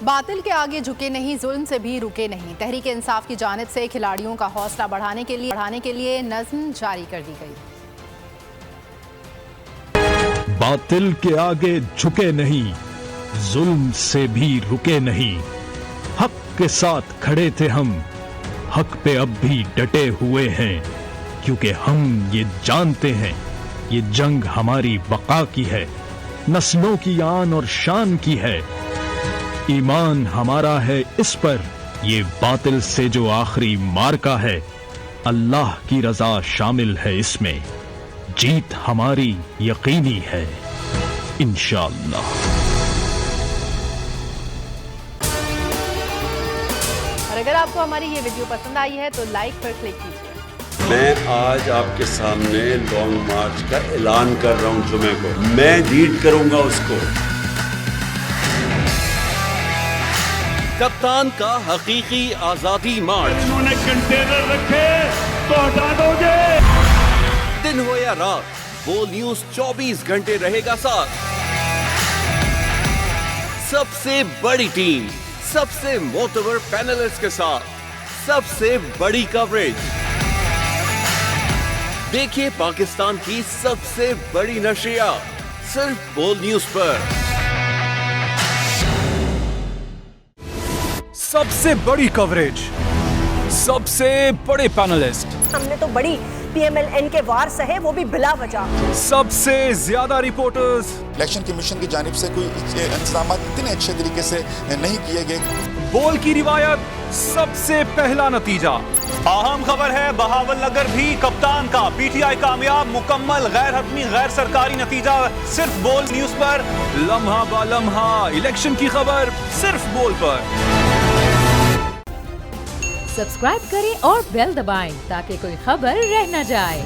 बातिल के आगे झुके नहीं, जुल्म से भी रुके नहीं। तहरीक इंसाफ की जानिब से खिलाड़ियों का हौसला बढ़ाने के लिए नज़्म जारी कर दी गई। बातिल के आगे झुके नहीं, जुल्म से भी रुके नहीं। हक के साथ खड़े थे हम, हक पे अब भी डटे हुए हैं, क्योंकि हम ये जानते हैं ये जंग हमारी बका की है, नस्लों की आन और शान की है। ईमान हमारा है इस पर, ये बातिल से जो आखिरी मार्का है, अल्लाह की रजा शामिल है इसमें, जीत हमारी यकीनी है इंशाअल्लाह। और अगर आपको हमारी ये वीडियो पसंद आई है तो लाइक पर क्लिक कीजिए। मैं आज आपके सामने लॉन्ग मार्च का ऐलान कर रहा हूं जुमे को, मैं लीड करूंगा उसको। कप्तान का हकीकी आजादी मार्च। उन्होंने कंटेनर रखे तो हटा दोगे। दिन हो या रात, वो न्यूज 24 घंटे रहेगा साथ। सबसे बड़ी टीम, सबसे मोतबर पैनलिस्ट के साथ, सबसे बड़ी कवरेज। देखिए पाकिस्तान की सबसे बड़ी नशरिया सिर्फ बोल न्यूज पर। सबसे बड़ी कवरेज, सबसे बड़े पैनलिस्ट। हमने तो बड़ी PMLN के वार सहे, वो भी बिला वजह। सबसे ज्यादा रिपोर्टर्स। इलेक्शन कमीशन की जानिब से कोई इंतजाम इतने अच्छे तरीके से नहीं किए गए। बोल की रिवायत, सबसे पहला नतीजा। अहम खबर है, बहावल नगर भी कप्तान का PTI कामयाब, मुकम्मल गैर हतमी गैर सरकारी नतीजा सिर्फ बोल न्यूज पर। लम्हा बा लम्हा इलेक्शन की खबर सिर्फ बोल पर। सब्सक्राइब करें और बेल दबाएं ताकि कोई खबर रह न जाए।